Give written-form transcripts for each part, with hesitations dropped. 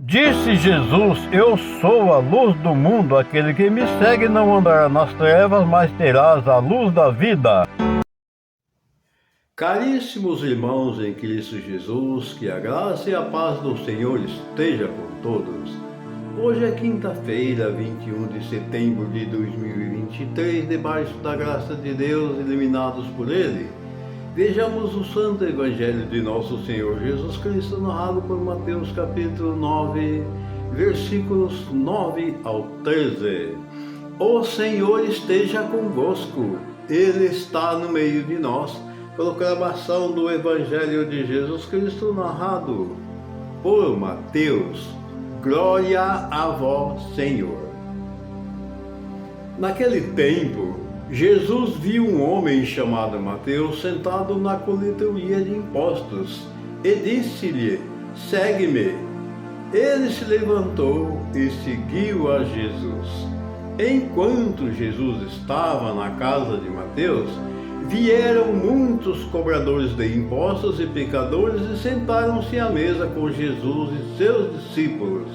Disse Jesus: Eu sou a luz do mundo, aquele que me segue não andará nas trevas, mas terás a luz da vida. Caríssimos irmãos em Cristo Jesus, que a graça e a paz do Senhor esteja com todos. Hoje é quinta-feira, 21 de setembro de 2023, debaixo da graça de Deus, iluminados por Ele. Vejamos o Santo Evangelho de Nosso Senhor Jesus Cristo, narrado por Mateus capítulo 9, versículos 9 ao 13. O Senhor esteja convosco, Ele está no meio de nós. Proclamação do Evangelho de Jesus Cristo, narrado por Mateus. Glória a vós, Senhor. Naquele tempo, Jesus viu um homem chamado Mateus sentado na coletoria de impostos e disse-lhe: Segue-me. Ele se levantou e seguiu a Jesus. Enquanto Jesus estava na casa de Mateus, vieram muitos cobradores de impostos e pecadores e sentaram-se à mesa com Jesus e seus discípulos.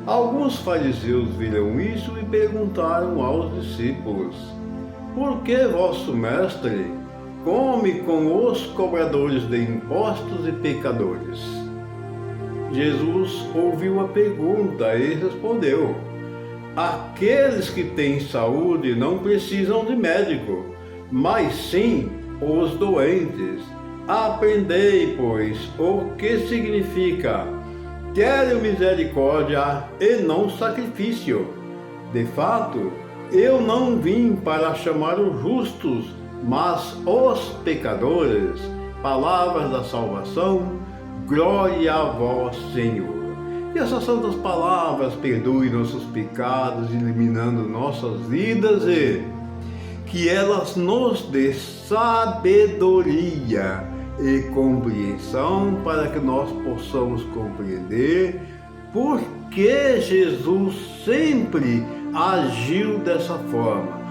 Alguns fariseus viram isso e perguntaram aos discípulos: Por que vosso mestre come com os cobradores de impostos e pecadores? Jesus ouviu a pergunta e respondeu: Aqueles que têm saúde não precisam de médico, mas sim os doentes. Aprendei, pois, o que significa: quero misericórdia e não sacrifício. De fato, eu não vim para chamar os justos, mas os pecadores. Palavras da salvação, glória a vós, Senhor. Que essas santas palavras perdoem nossos pecados, iluminando nossas vidas e que elas nos dê sabedoria e compreensão para que nós possamos compreender por que Jesus sempre agiu dessa forma.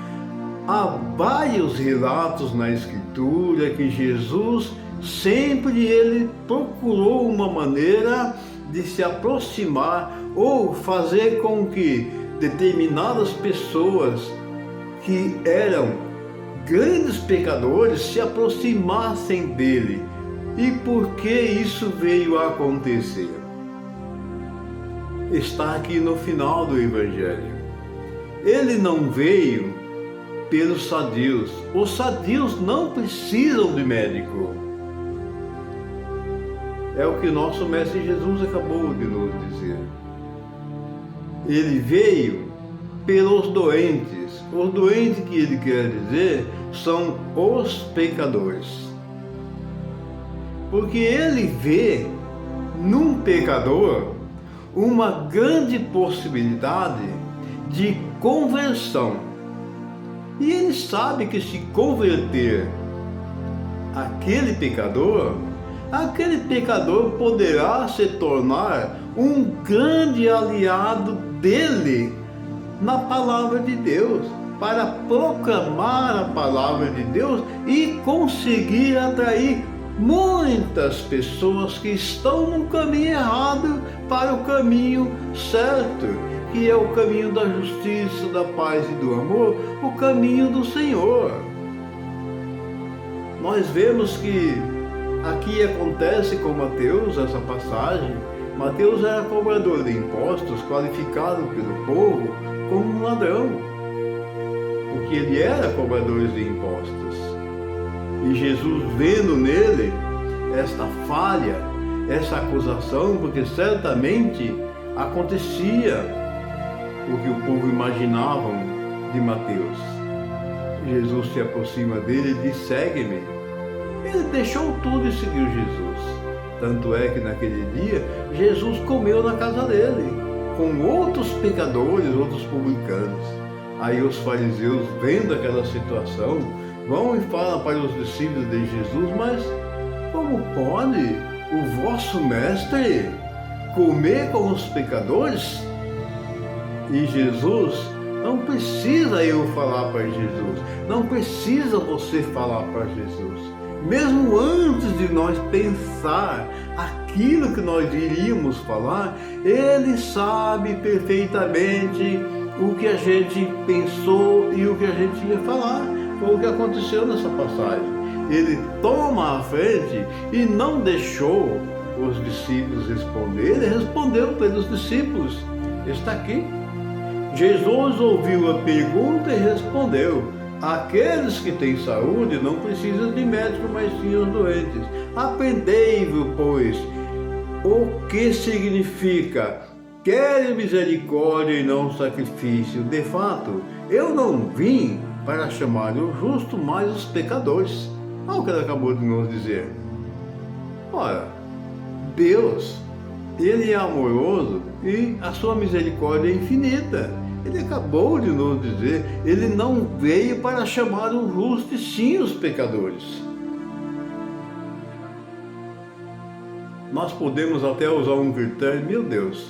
Há vários relatos na Escritura que Jesus sempre procurou uma maneira de se aproximar ou fazer com que determinadas pessoas que eram grandes pecadores se aproximassem dele. E por que isso veio a acontecer? Está aqui no final do Evangelho. Ele não veio pelos sadios. Os sadios não precisam de médico. É o que nosso Mestre Jesus acabou de nos dizer. Ele veio pelos doentes. Os doentes que ele quer dizer são os pecadores. Porque ele vê num pecador uma grande possibilidade de conversão. E ele sabe que se converter aquele pecador poderá se tornar um grande aliado dele na palavra de Deus, para proclamar a palavra de Deus e conseguir atrair muitas pessoas que estão no caminho errado para o caminho certo, que é o caminho da justiça, da paz e do amor, o caminho do Senhor. Nós vemos que aqui acontece com Mateus essa passagem. Mateus era cobrador de impostos, qualificado pelo povo como um ladrão, porque ele era cobrador de impostos. E Jesus, vendo nele esta falha, essa acusação, porque certamente acontecia o que o povo imaginava de Mateus. Jesus se aproxima dele e diz: Segue-me. Ele deixou tudo e seguiu Jesus. Tanto é que naquele dia Jesus comeu na casa dele, com outros pecadores, outros publicanos. Aí os fariseus, vendo aquela situação, vão e falam para os discípulos de Jesus: Mas como pode o vosso mestre comer com os pecadores? E Jesus: Não precisa eu falar para Jesus, não precisa você falar para Jesus. mesmo antes de nós pensar aquilo que nós iríamos falar, Ele sabe perfeitamente o que a gente pensou e o que a gente ia falar. Foi o que aconteceu nessa passagem. Ele toma a frente e não deixou os discípulos responder. Ele respondeu pelos discípulos. Está aqui. Jesus ouviu a pergunta e respondeu: aqueles que têm saúde não precisam de médico, mas sim os doentes. Aprendei-vos, pois, o que significa quero misericórdia e não sacrifício. De fato, eu não vim para chamar o justo, mas os pecadores. Olha o que ele acabou de nos dizer. Ora, Deus, Ele é amoroso e a sua misericórdia é infinita. Ele acabou de nos dizer, Ele não veio para chamar o justo, e sim os pecadores. Nós podemos até usar um critério, meu Deus,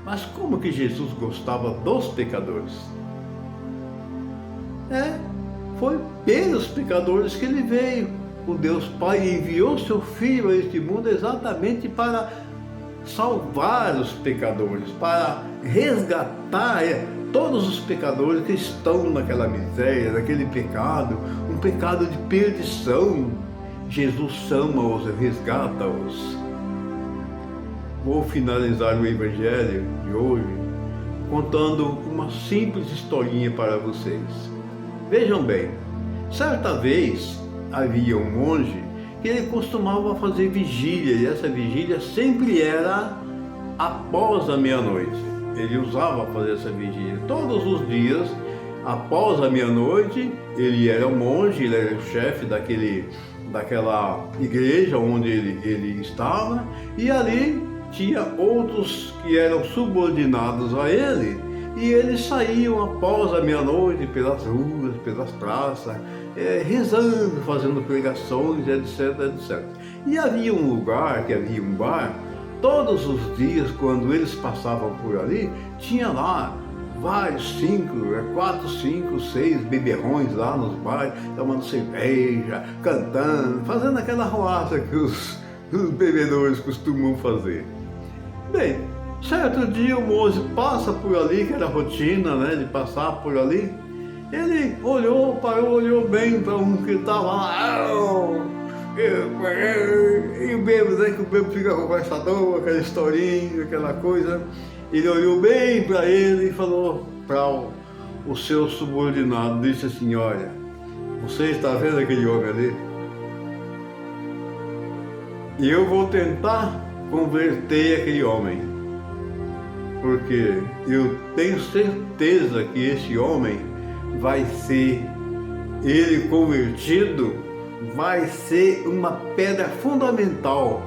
mas como que Jesus gostava dos pecadores? Foi pelos pecadores que Ele veio. O Deus Pai enviou seu Filho a este mundo exatamente para salvar os pecadores, para resgatar todos os pecadores que estão naquela miséria, naquele pecado, um pecado de perdição. Jesus ama-os e resgata-os. Vou finalizar o Evangelho de hoje contando uma simples historinha para vocês. Vejam bem, certa vez havia um monge que ele costumava fazer vigília, e essa vigília sempre era após a meia-noite. Ele usava fazer essa vigília todos os dias, após a meia-noite. Ele era um monge, ele era o chefe daquela igreja onde ele estava, e ali tinha outros que eram subordinados a ele, e eles saíam após a meia-noite pelas ruas, pelas praças, rezando, fazendo pregações, etc, etc. E havia um lugar, que havia um bar, todos os dias, quando eles passavam por ali, tinha lá vários, 4, 5, 6 beberrões lá nos bares, tomando cerveja, cantando, fazendo aquela roaça que os bebedores costumam fazer. Bem, certo dia o monge passa por ali, que era a rotina, né, de passar por ali. Ele olhou, parou, olhou bem para um que estava lá, e o bêbado, né, que o bêbado fica conversador, aquela historinha, aquela coisa. Ele olhou bem para ele e falou para o seu subordinado, disse assim: olha, você está vendo aquele homem ali? E eu vou tentar converter aquele homem, porque eu tenho certeza que esse homem vai ser, ele convertido, vai ser uma pedra fundamental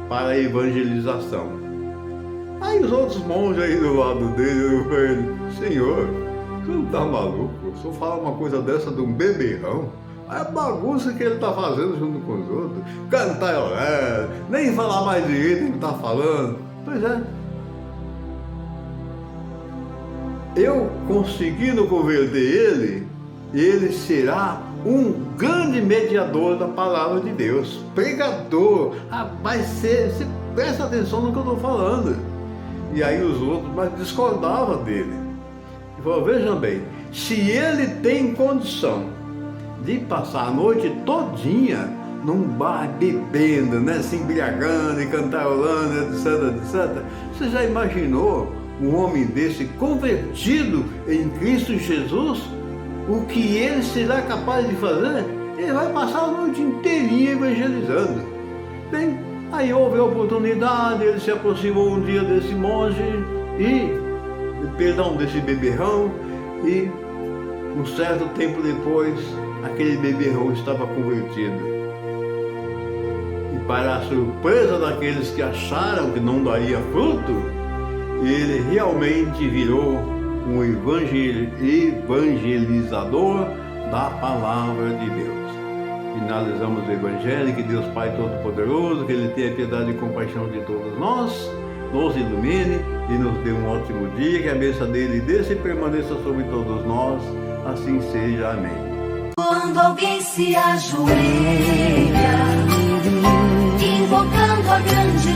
para a evangelização. Aí os outros monges aí do lado dele, eu falei: senhor, você não está maluco? Se eu falar uma coisa dessa de um beberrão, é a bagunça que ele está fazendo junto com os outros, cantar e orar, nem falar mais direito do que está falando. Pois é. Eu conseguindo converter ele será um grande mediador da palavra de Deus, pregador. Vai ser, você presta atenção no que eu estou falando. E aí os outros, mas discordavam dele. E falou: vejam bem, se ele tem condição de passar a noite todinha num bar bebendo, né, se embriagando e cantarolando, etc, etc, você já imaginou um homem desse convertido em Cristo Jesus? O que ele será capaz de fazer? Ele vai passar a noite inteirinha evangelizando. Bem, aí houve a oportunidade, ele se aproximou um dia desse monge desse beberrão, e um certo tempo depois, aquele beberrão estava convertido. E para a surpresa daqueles que acharam que não daria fruto, ele realmente virou um evangelizador da palavra de Deus. Finalizamos o Evangelho. Que Deus Pai Todo-Poderoso, que Ele tenha piedade e compaixão de todos nós, nos ilumine e nos dê um ótimo dia, que a bênção dele desça e permaneça sobre todos nós, assim seja. Amém. Quando alguém se ajoelha, invocando a grande